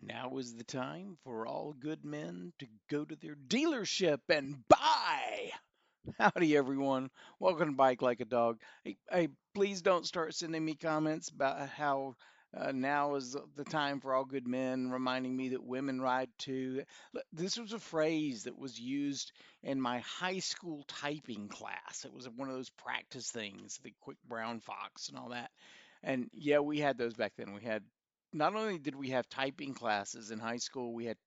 Now is the time for all good men to go to their dealership and buy. Howdy, everyone. Welcome to Bike Like a Dog. Hey, please don't start sending me comments about how now is the time for all good men, reminding me that women ride too. This was a phrase that was used in my high school typing class. It was one of those practice things, the quick brown fox and all that. And yeah, we had those back then. We had not only did we have typing classes in high school, we had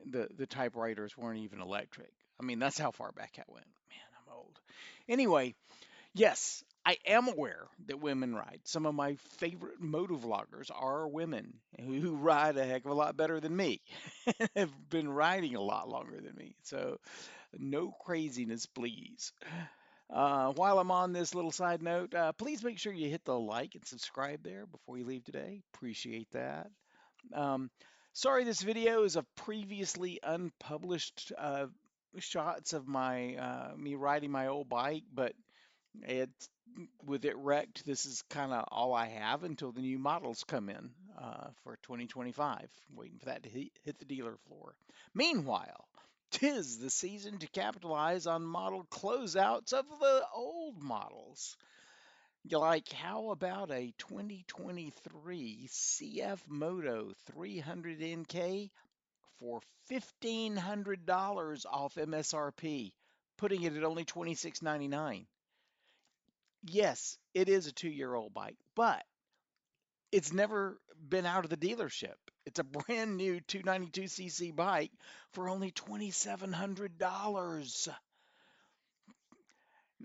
the typewriters weren't even electric. I mean, that's how far back I went. Man, I'm old. Anyway, yes, I am aware that women ride. Some of my favorite moto vloggers are women who ride a heck of a lot better than me, have been riding a lot longer than me. So, no craziness, please. While I'm on this little side note, please make sure you hit the like and subscribe there before you leave today. Appreciate that. Um, Sorry, this video is of previously unpublished shots of my me riding my old bike, but it's with it wrecked. This is kind of all I have until the new models come in for 2025. Waiting for that to hit the dealer floor. Meanwhile, tis the season to capitalize on model closeouts of the old models. Like, how about a 2023 CF Moto 300 NK for $1,500 off MSRP, putting it at only $26.99? Yes, it is a 2-year-old bike, but it's never been out of the dealership. It's a brand new 292cc bike for only $2,700.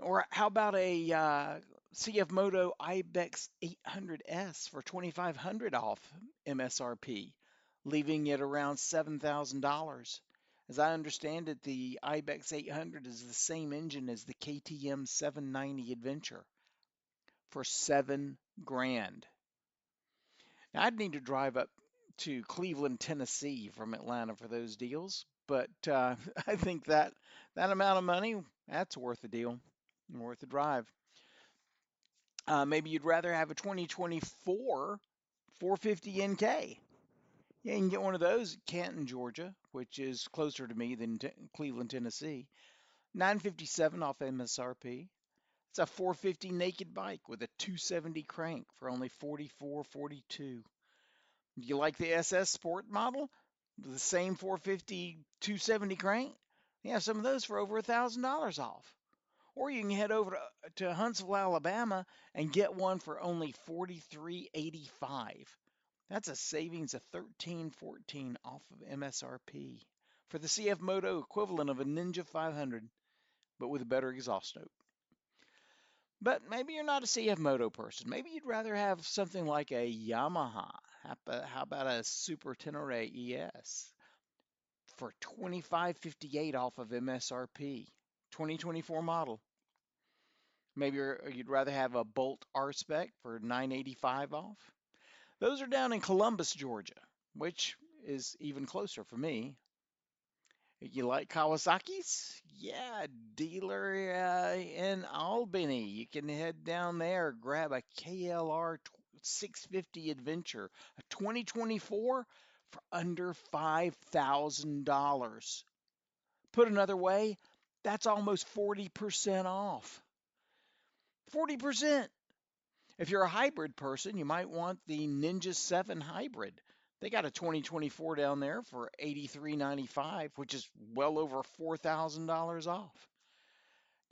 Or how about a CF Moto Ibex 800S for 2,500 off MSRP, leaving it around $7,000. As I understand it, the Ibex 800 is the same engine as the KTM 790 Adventure for 7 grand. Now I'd need to drive up to Cleveland, Tennessee from Atlanta for those deals, but I think that amount of money, that's worth the deal, worth the drive. Maybe you'd rather have a 2024 450 NK. Yeah, you can get one of those at Canton, Georgia, which is closer to me than Cleveland, Tennessee. 957 off MSRP. It's a 450 naked bike with a 270 crank for only 44.42. Do you like the SS Sport model? The same 450 270 crank? Yeah, some of those for over $1,000 off. Or you can head over to Huntsville, Alabama and get one for only $43.85. That's a savings of $13.14 off of MSRP for the CF Moto equivalent of a Ninja 500, but with a better exhaust note. But maybe you're not a CF Moto person. Maybe you'd rather have something like a Yamaha. How about a Super Tenere ES for $25.58 off of MSRP, 2024 model? Maybe you'd rather have a Bolt R-Spec for $9.85 off. Those are down in Columbus, Georgia, which is even closer for me. You like Kawasaki's? Yeah, dealer in Albany. You can head down there, grab a KLR 650 Adventure, a 2024 for under $5,000. Put another way, that's almost 40% off. 40%. If you're a hybrid person, you might want the Ninja 7 Hybrid. They got a 2024 down there for $83.95, which is well over $4,000 off.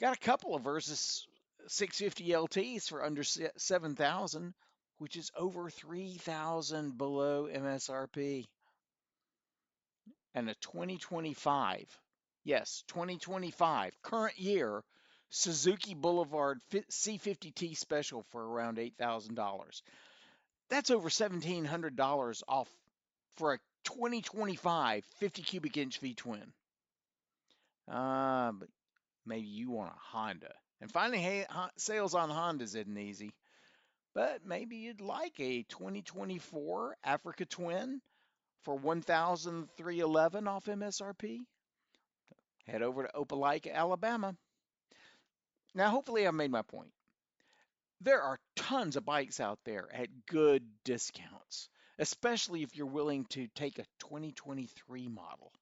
Got a couple of Versus 650 LTs for under 7,000, which is over 3,000 below MSRP. And a 2025, yes, 2025, current year Suzuki Boulevard C50T Special for around $8,000. That's over $1,700 off for a 2025 50 cubic inch V twin. But maybe you want a Honda. And finding sales on Hondas isn't easy. But maybe you'd like a 2024 Africa Twin for $1,311 off MSRP. Head over to Opelika, Alabama. Now, hopefully, I've made my point. There are tons of bikes out there at good discounts, especially if you're willing to take a 2023 model.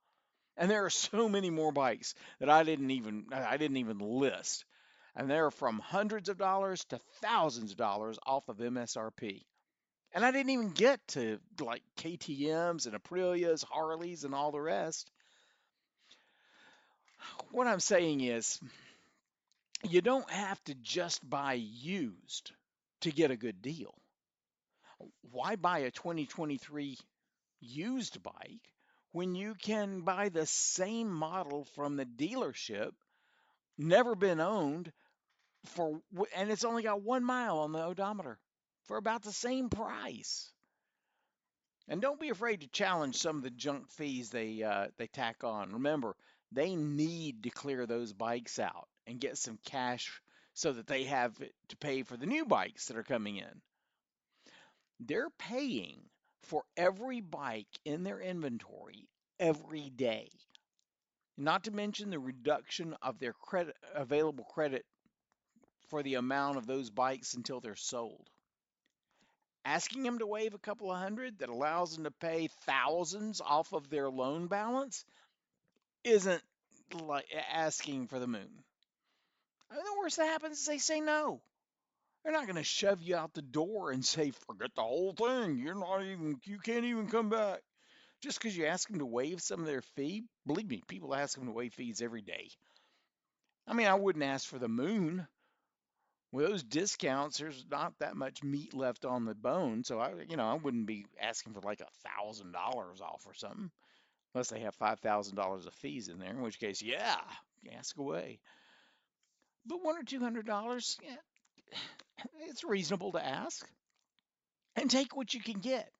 And there are so many more bikes that I didn't even list. And they're from hundreds of dollars to thousands of dollars off of MSRP. And I didn't even get to like KTM's and Aprilia's, Harleys, and all the rest. What I'm saying is, you don't have to just buy used to get a good deal. Why buy a 2023 used bike when you can buy the same model from the dealership, never been owned, and it's only got 1 mile on the odometer for about the same price? And don't be afraid to challenge some of the junk fees they tack on. Remember, they need to clear those bikes out and get some cash so that they have it to pay for the new bikes that are coming in. They're paying for every bike in their inventory every day. Not to mention the reduction of their available credit for the amount of those bikes until they're sold. Asking them to waive a couple of hundred that allows them to pay thousands off of their loan balance isn't like asking for the moon. I mean, the worst that happens is they say no. They're not going to shove you out the door and say, forget the whole thing. You can't even come back. Just because you ask them to waive some of their fee, believe me, people ask them to waive fees every day. I mean, I wouldn't ask for the moon. With those discounts, there's not that much meat left on the bone, so I wouldn't be asking for like $1,000 off or something, unless they have $5,000 of fees in there, in which case, yeah, ask away. But $100 or $200, yeah, it's reasonable to ask, and take what you can get.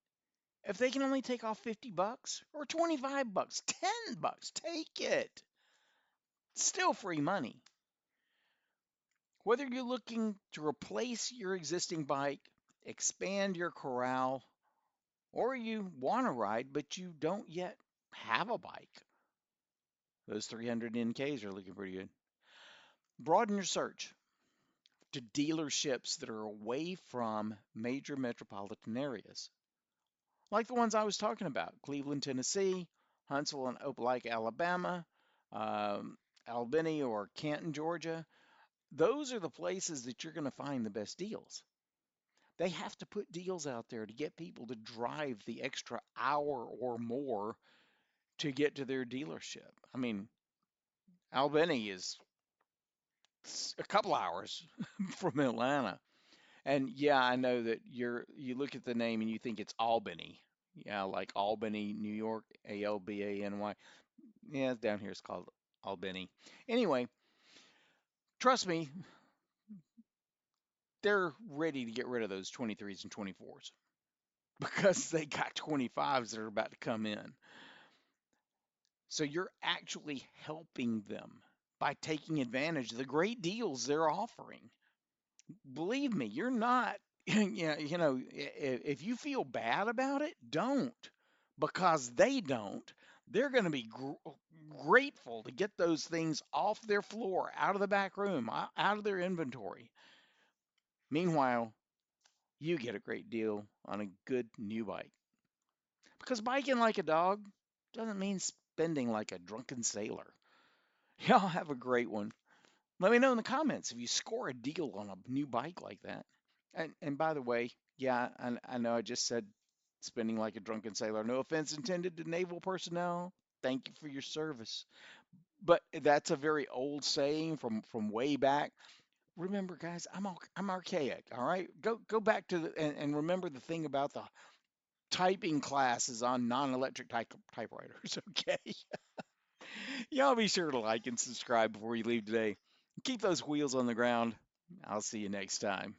If they can only take off $50 or $25, $10, take it. Still free money. Whether you're looking to replace your existing bike, expand your corral, or you want to ride but you don't yet have a bike, those 300 NKs are looking pretty good. Broaden your search to dealerships that are away from major metropolitan areas, like the ones I was talking about: Cleveland, Tennessee, Huntsville and Opelika, Alabama, um, Albany or Canton, Georgia. Those are the places that you're going to find the best deals. They have to put deals out there to get people to drive the extra hour or more to get to their dealership. I mean, Albany is a couple hours from Atlanta. And yeah, I know that you look at the name and you think it's Albany. Yeah, like Albany, New York, Albany. Yeah, down here it's called Albany. Anyway, trust me, they're ready to get rid of those 23s and 24s because they got 25s that are about to come in. So you're actually helping them by taking advantage of the great deals they're offering. Believe me, you're not, yeah, if you feel bad about it, don't, because they don't. They're going to be grateful to get those things off their floor, out of the back room, out of their inventory. Meanwhile, you get a great deal on a good new bike. Because biking like a dog doesn't mean spending like a drunken sailor. Y'all have a great one. Let me know in the comments if you score a deal on a new bike like that. And by the way, yeah, I know I just said spending like a drunken sailor. No offense intended to naval personnel. Thank you for your service. But that's a very old saying from way back. Remember, guys, I'm archaic. All right, go back to and remember the thing about the typing classes on non-electric typewriters. Okay, y'all be sure to like and subscribe before you leave today. Keep those wheels on the ground. I'll see you next time.